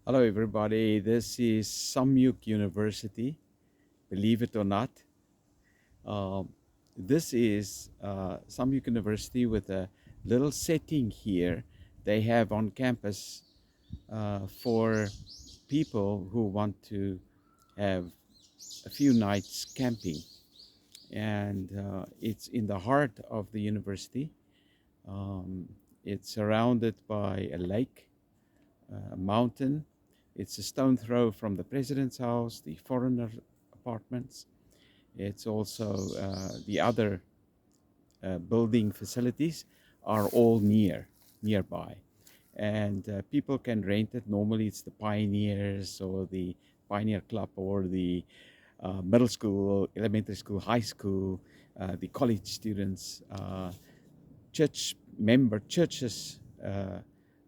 Hello, everybody. This is Sahmyook University. Believe it or not, um, this is Sahmyook University with a little setting here they have on campus for people who want to have a few nights camping. And it's in the heart of the university. Um, it's surrounded by a lake, a mountain. It's a stone throw from the president's house, the foreigner apartments. It's also the other building facilities are all nearby, and people can rent it. Normally, it's the pioneers or the pioneer club or the middle school, elementary school, high school, the college students, churches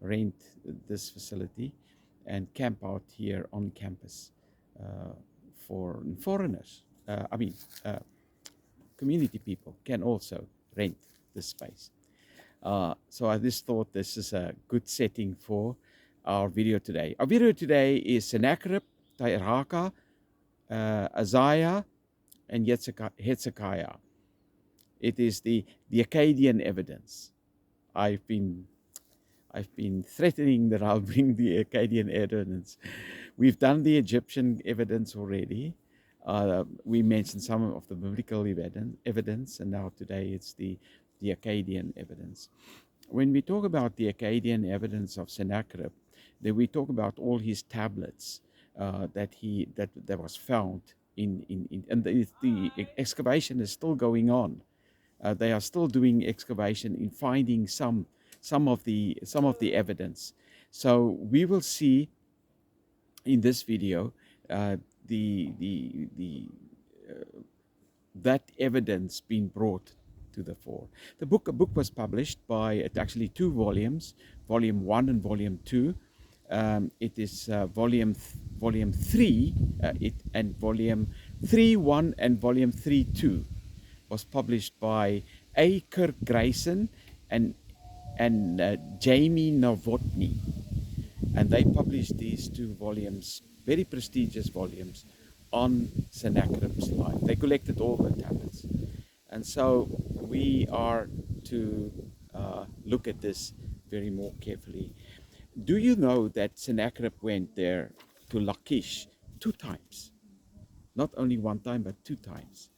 rent this facility and camp out here on campus uh, for foreigners. Uh, community people can also rent this space. So I just thought this is a good setting for our video today. Our video today is Sennacherib, Taharqa, Isaiah, and Hezekiah. It is the Akkadian evidence. I've been threatening that I'll bring the Akkadian evidence. We've done the Egyptian evidence already. We mentioned some of the biblical evidence, and now today it's the Akkadian evidence. When we talk about the Akkadian evidence of Sennacherib, then we talk about all his tablets that was found and the excavation is still going on. They are still doing excavation in finding some of the evidence. So we will see in this video the that evidence being brought to the fore. A book was published by actually two volumes, volume 1 and volume 2. It is volume 3 and volume 3.1 and volume 3.2 was published by Kirk-Grayson and Jamie Novotny, and they published these two volumes, very prestigious volumes, on Sennacherib's life. They collected all the tablets, and so we are to look at this very more carefully. Do you know that Sennacherib went there to Lachish 2 times? Not only 1 time, but 2 times.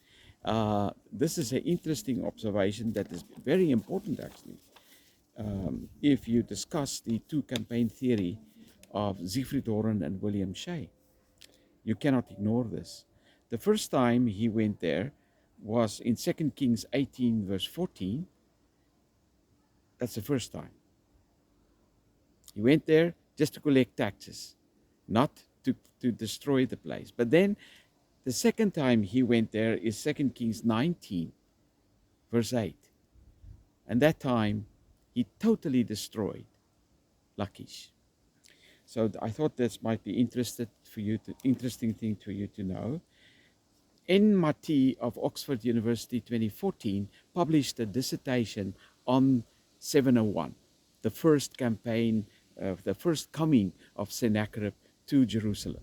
This is an interesting observation that is very important, actually. If you discuss the 2 campaign theory of Siegfried Horan and William Shea, you cannot ignore this. The first time he went there was in 2 Kings 18, verse 14. That's the first time. He went there just to collect taxes, not to destroy the place. But then the second time he went there is 2 Kings 19, verse 8. And that time he totally destroyed Lachish. So I thought this might be interesting thing for you to know. Matty of Oxford University 2014 published a dissertation on 701, the first campaign, the first coming of Sennacherib to Jerusalem.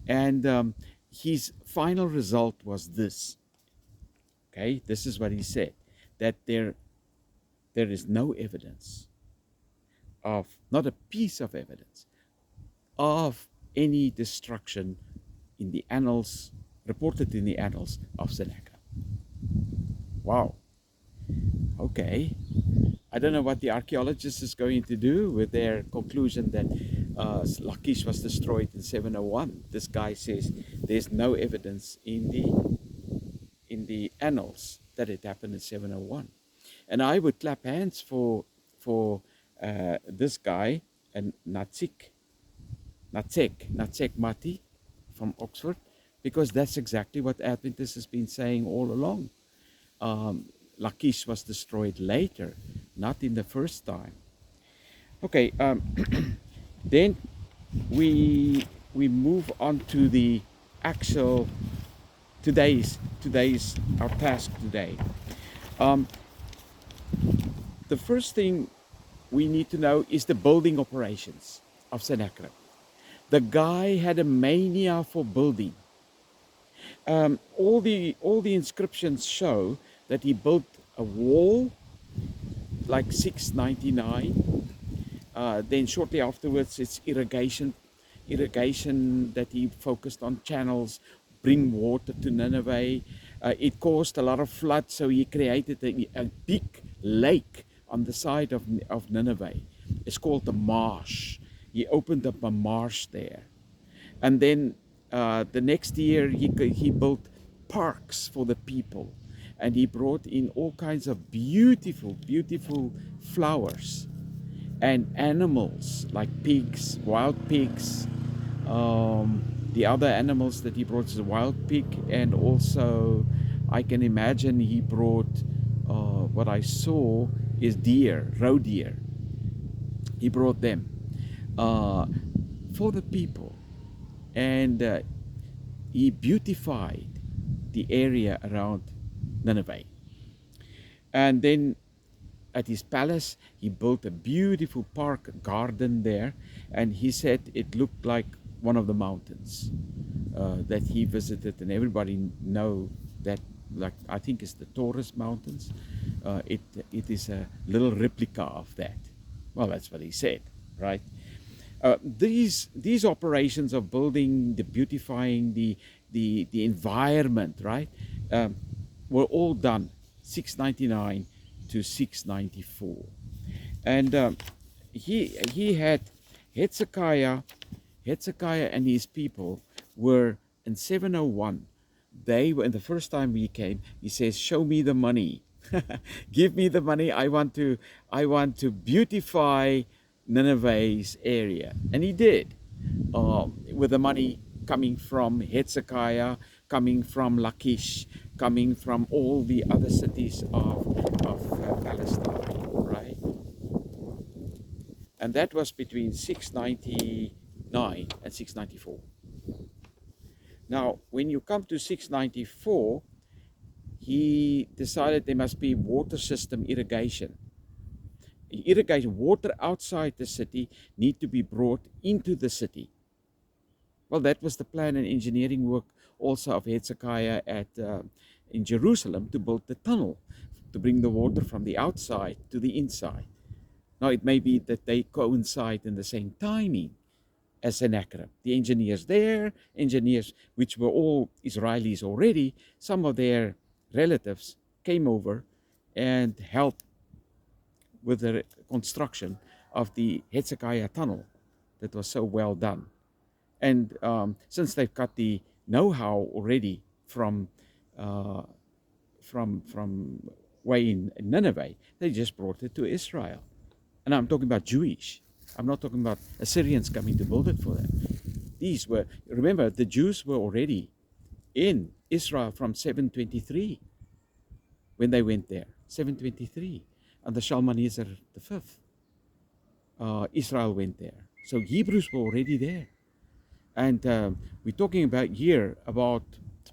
And his final result was this. Okay, this is what he said, that there is no evidence of, not a piece of evidence, of any destruction in the annals, reported in the annals of Sennacherib. Wow. Okay. I don't know what the archaeologist is going to do with their conclusion that Lachish was destroyed in 701. This guy says there's no evidence in the annals that it happened in 701. And I would clap hands for this guy, and Natsek Matty from Oxford, because that's exactly what Adventists has been saying all along. Lachish was destroyed later, not in the first time. Okay, then we move on to the actual today's our task today. The first thing we need to know is the building operations of Sennacherib. The guy had a mania for building. All the inscriptions show that he built a wall like 699. Then shortly afterwards, it's irrigation that he focused on, channels, bring water to Nineveh. It caused a lot of flood, so he created a big lake on the side of Nineveh. It's called the marsh. He opened up a marsh there. And then the next year, he built parks for the people. And he brought in all kinds of beautiful, beautiful flowers and animals like pigs, wild pigs. The other animals that he brought is a wild pig, and also I can imagine he brought what I saw is deer, roe deer. He brought them for the people, and he beautified the area around Nineveh. And then at his palace, he built a beautiful park garden there, and he said it looked like one of the mountains that he visited, and everybody know that, like, I think it's the Taurus Mountains. It is a little replica of that. Well, that's what he said, right? These operations of building, the beautifying the environment, right, were all done 699 to 694, and he had Hezekiah and his people were in 701. They were, and the first time he came, he says, "Show me the money, give me the money. I want to beautify Nineveh's area," and he did, with the money coming from Hezekiah, coming from Lachish, coming from all the other cities of Palestine, right? And that was between 699 and 694. Now, when you come to 694, he decided there must be water system irrigation. Water outside the city need to be brought into the city. Well, that was the plan and engineering work also of Hezekiah in Jerusalem, to build the tunnel to bring the water from the outside to the inside. Now, it may be that they coincide in the same timing as Sennacherib. The engineers which were all Israelis already, some of their relatives came over and helped with the construction of the Hezekiah tunnel that was so well done. And since they've got the know-how already from way in Nineveh, they just brought it to Israel. And I'm talking about Jewish. I'm not talking about Assyrians coming to build it for them. These were, remember, the Jews were already in Israel from 723 when they went there. 723. Under Shalmaneser V. Israel went there. So Hebrews were already there. And we're talking about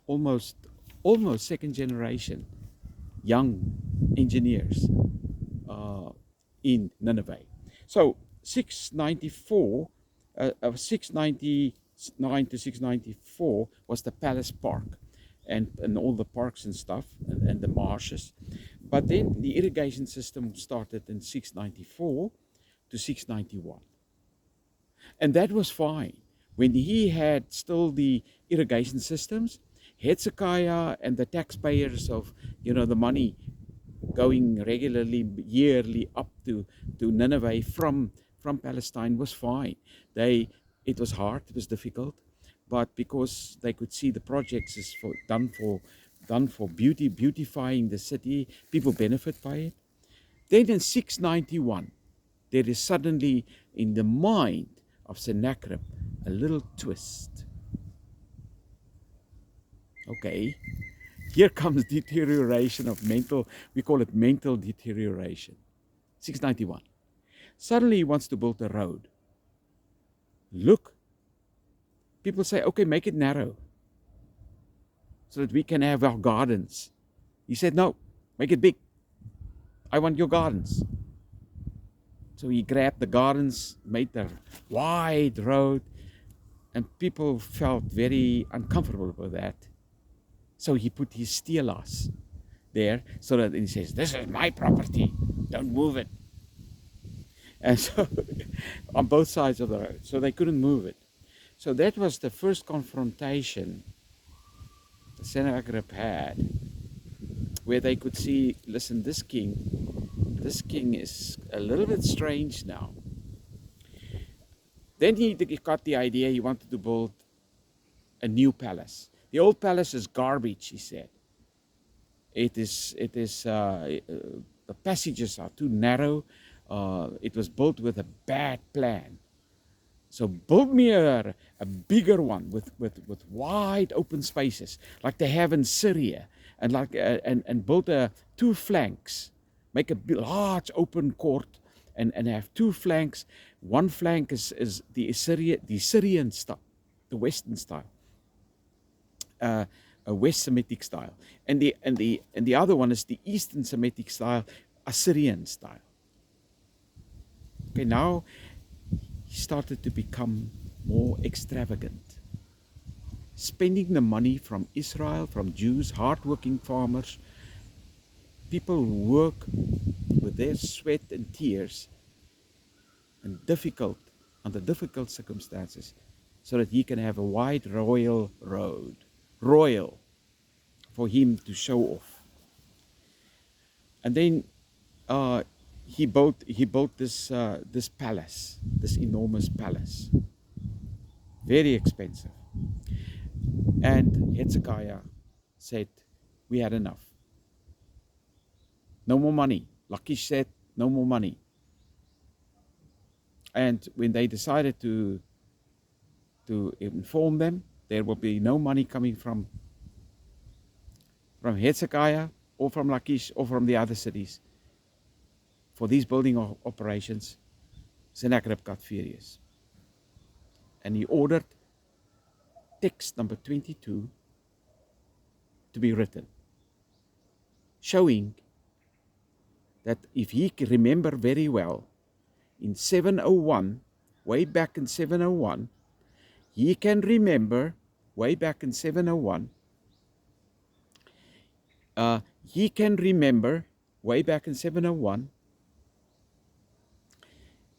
almost second generation young engineers in Nineveh. So 699 to 694 was the palace park, and all the parks and stuff, and the marshes. But then the irrigation system started in 694 to 691. And that was fine. When he had still the irrigation systems, Hezekiah and the taxpayers of, the money going regularly, yearly up to Nineveh from Palestine was fine. It was hard, it was difficult, but because they could see the projects is done for beautifying the city, people benefit by it. Then in 691, there is suddenly in the mind of Sennacherib a little twist. Okay, here comes deterioration of we call it mental deterioration. 691. Suddenly he wants to build a road. Look, people say, okay, make it narrow so that we can have our gardens. He said, no, make it big. I want your gardens. So he grabbed the gardens, made the wide road, And people felt very uncomfortable with that. So he put his stelas there so that he says, this is my property, don't move it. And so on both sides of the road, so they couldn't move it. So that was the first confrontation Sennacherib had, where they could see, listen, this king is a little bit strange now. Then he got the idea he wanted to build a new palace. The old palace is garbage, he said. The passages are too narrow. It was built with a bad plan. So build me a bigger one with wide open spaces, like they have in Syria, and and build two flanks, make a large open court, and have two flanks. One flank is the Syrian style, the Western style, a West Semitic style, and the other one is the Eastern Semitic style, Assyrian style. Okay, now he started to become more extravagant, spending the money from Israel, from Jews, hardworking farmers, people who work with their sweat and tears and under difficult circumstances, so that he can have a wide royal road, for him to show off. And then he built this palace, this enormous palace, very expensive. And Hezekiah said, we had enough. No more money. Lachish said, no more money. And when they decided to inform them, there will be no money coming from Hezekiah or from Lachish or from the other cities for these building operations, Sennacherib got furious. And he ordered text number 22 to be written, showing that if he can remember very well, in 701, way back in 701, he can remember, way back in 701, he can remember, way back in 701,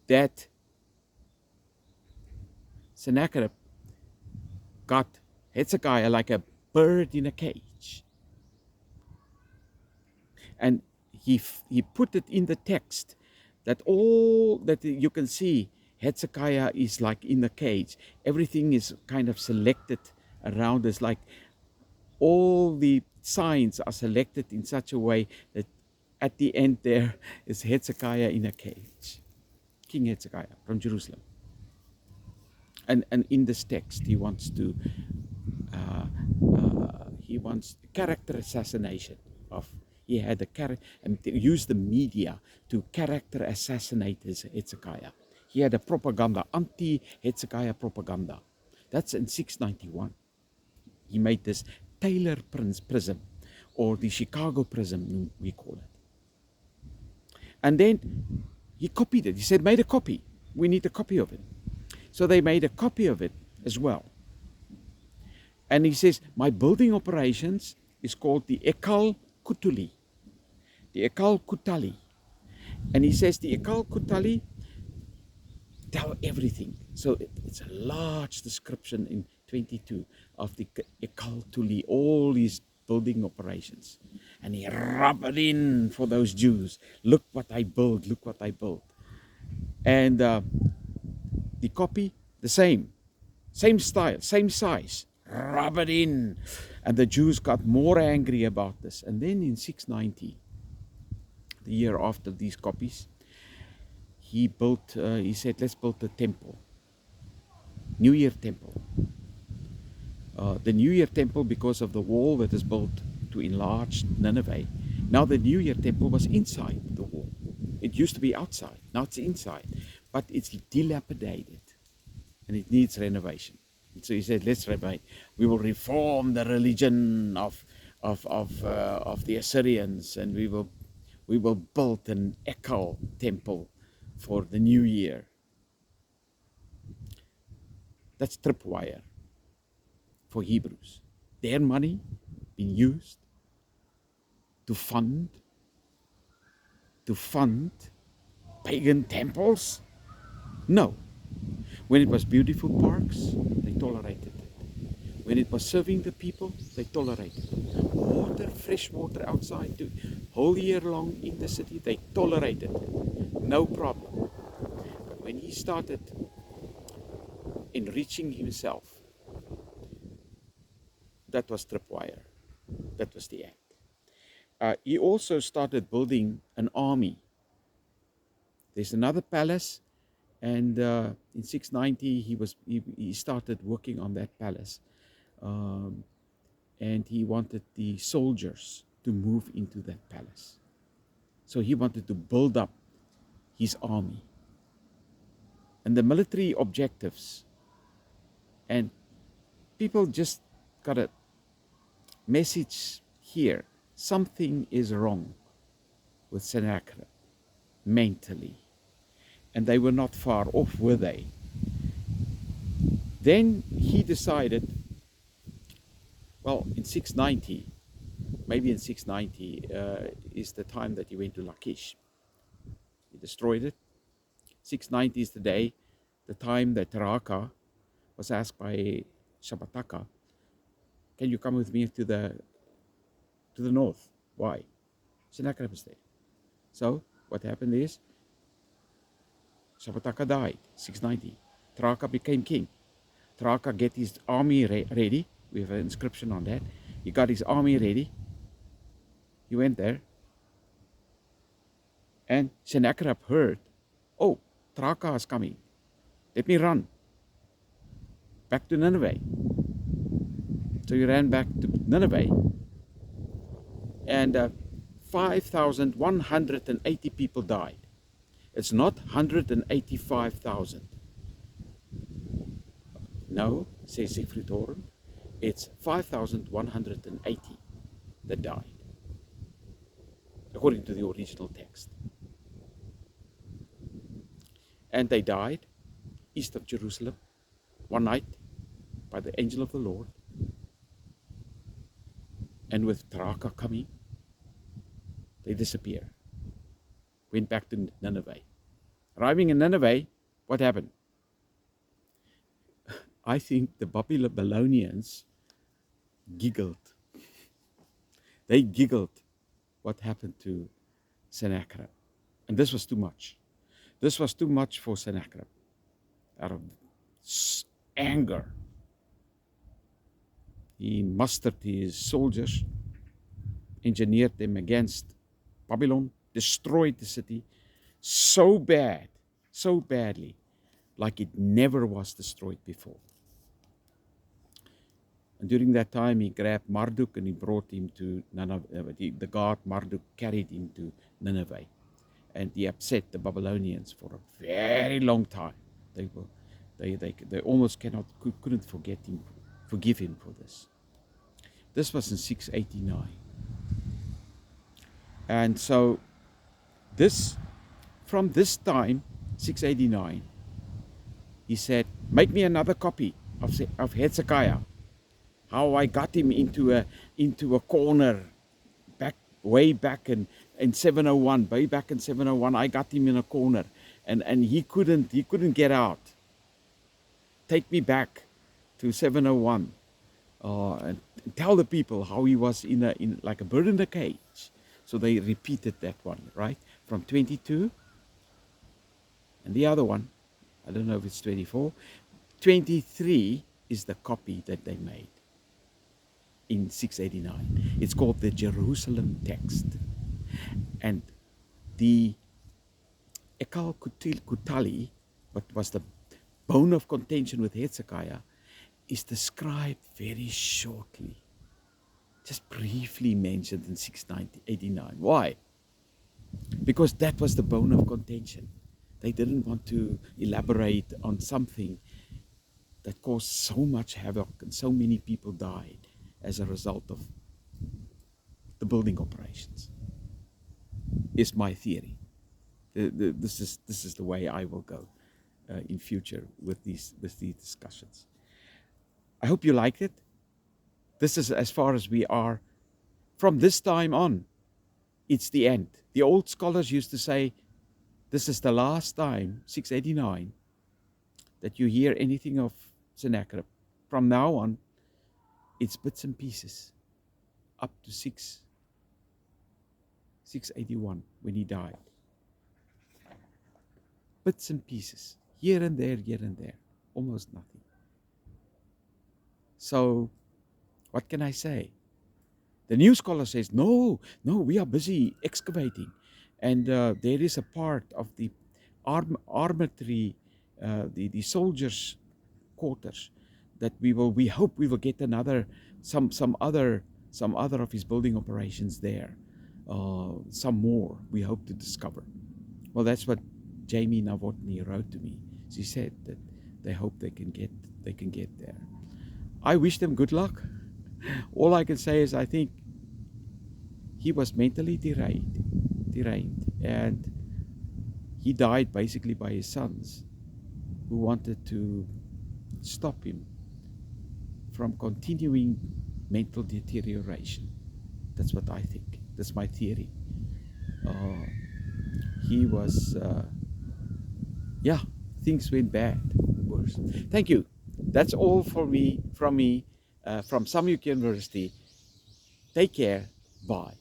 that Sennacherib got Hezekiah like a bird in a cage. And he put it in the text that all that you can see, Hezekiah is like in a cage. Everything is kind of selected around us, like all the signs are selected in such a way that at the end there is Hezekiah in a cage. King Hezekiah from Jerusalem. And in this text he wants character assassination of. He had and used the media to character assassinate Hezekiah. He had a propaganda, anti-Hezekiah propaganda. That's in 691. He made this Taylor Prism, or the Chicago Prism, we call it. And then he copied it. He said, made a copy. We need a copy of it. So they made a copy of it as well. And he says, my building operations is called the Ekal Kutuli. The Ekal Kutali. And he says the Ekal Kutali tell everything. So it's a large description in 22 of the Ekal Kutuli, all these building operations. And he rubbed it in for those Jews. Look what I built, look what I built. And the copy, the same style, same size. Rub it in. And the Jews got more angry about this. And then in 690, the year after these copies, he said, let's build the temple. New Year temple. The New Year temple, because of the wall that is built to enlarge Nineveh, now the New Year temple was inside the wall. It used to be outside. Now it's inside. But it's dilapidated. And it needs renovation. So he said, let's renovate. We will reform the religion of the Assyrians, and we will build an Ekal temple for the new year. That's tripwire for Hebrews. Their money being used to fund pagan temples? No. When it was beautiful parks, they tolerated it. When it was serving the people, they tolerated it. Water, fresh water outside, the whole year long in the city, they tolerated it. No problem. But when he started enriching himself, that was tripwire. That was the act. He also started building an army. There's another palace, and in 690 he started working on that palace, and he wanted the soldiers to move into that palace. So he wanted to build up his army, and the military objectives. And people just got a message here: something is wrong with Sennacherib mentally. And they were not far off, were they? Then he decided, well, in 690, maybe in 690 is the time that he went to Lachish. He destroyed it. 690 is the time that Taharqa was asked by Shabbataka, can you come with me to the north? Why? Sennacherib is there. So what happened is, Shabbataka died, 690. Taharqa became king. Taharqa get his army ready. We have an inscription on that. He got his army ready. He went there. And Sennacherib heard, oh, Taharqa is coming. Let me run back to Nineveh. So he ran back to Nineveh. And 5,180 people died. It's not 185,000. No, says Siegfried Hoorn, it's 5,180 that died, according to the original text. And they died east of Jerusalem one night by the angel of the Lord. And with Taharqa coming, they disappeared. Went back to Nineveh. Arriving in Nineveh, what happened? I think the Babylonians giggled. They giggled what happened to Sennacherib. And this was too much. This was too much for Sennacherib. Out of anger, he mustered his soldiers, engineered them against Babylon, destroyed the city so badly, like it never was destroyed before. And during that time, he grabbed Marduk and he brought him to Nineveh. The god Marduk carried him to Nineveh. And he upset the Babylonians for a very long time. They almost couldn't forgive him for this. This was in 689. And so from this time, 689, he said, make me another copy of Hezekiah. How I got him into a corner way back in 701, way back in 701, I got him in a corner, and he couldn't get out. Take me back to 701, and tell the people how he was in like a bird in a cage. So they repeated that one, right, from 22, and the other one, I don't know if it's 24, 23 is the copy that they made in 689. It's called the Jerusalem text. And the Ekal Kutali, what was the bone of contention with Hezekiah, is described very shortly, just briefly mentioned in 689. Why? Because that was the bone of contention. They didn't want to elaborate on something that caused so much havoc and so many people died as a result of the building operations, is my theory. This is the way I will go. in future with these discussions. I hope you liked it. This is as far as we are. From this time on, it's the end. The old scholars used to say, this is the last time, 689, that you hear anything of Sennacherib. From now on, it's bits and pieces, up to 681 when he died. Bits and pieces, here and there, almost nothing. So, what can I say? The new scholar says, no, we are busy excavating. And there is a part of the armory, the soldiers' quarters, that we hope we will get some other of his building operations there. Some more we hope to discover. Well, that's what Jamie Novotny wrote to me. She said that they hope they can get there. I wish them good luck. All I can say is I think he was mentally deranged, and he died basically by his sons, who wanted to stop him from continuing mental deterioration. That's what I think. That's my theory. He was, things went bad, worse. Thank you. That's all from me, from Sahmyook University. Take care. Bye.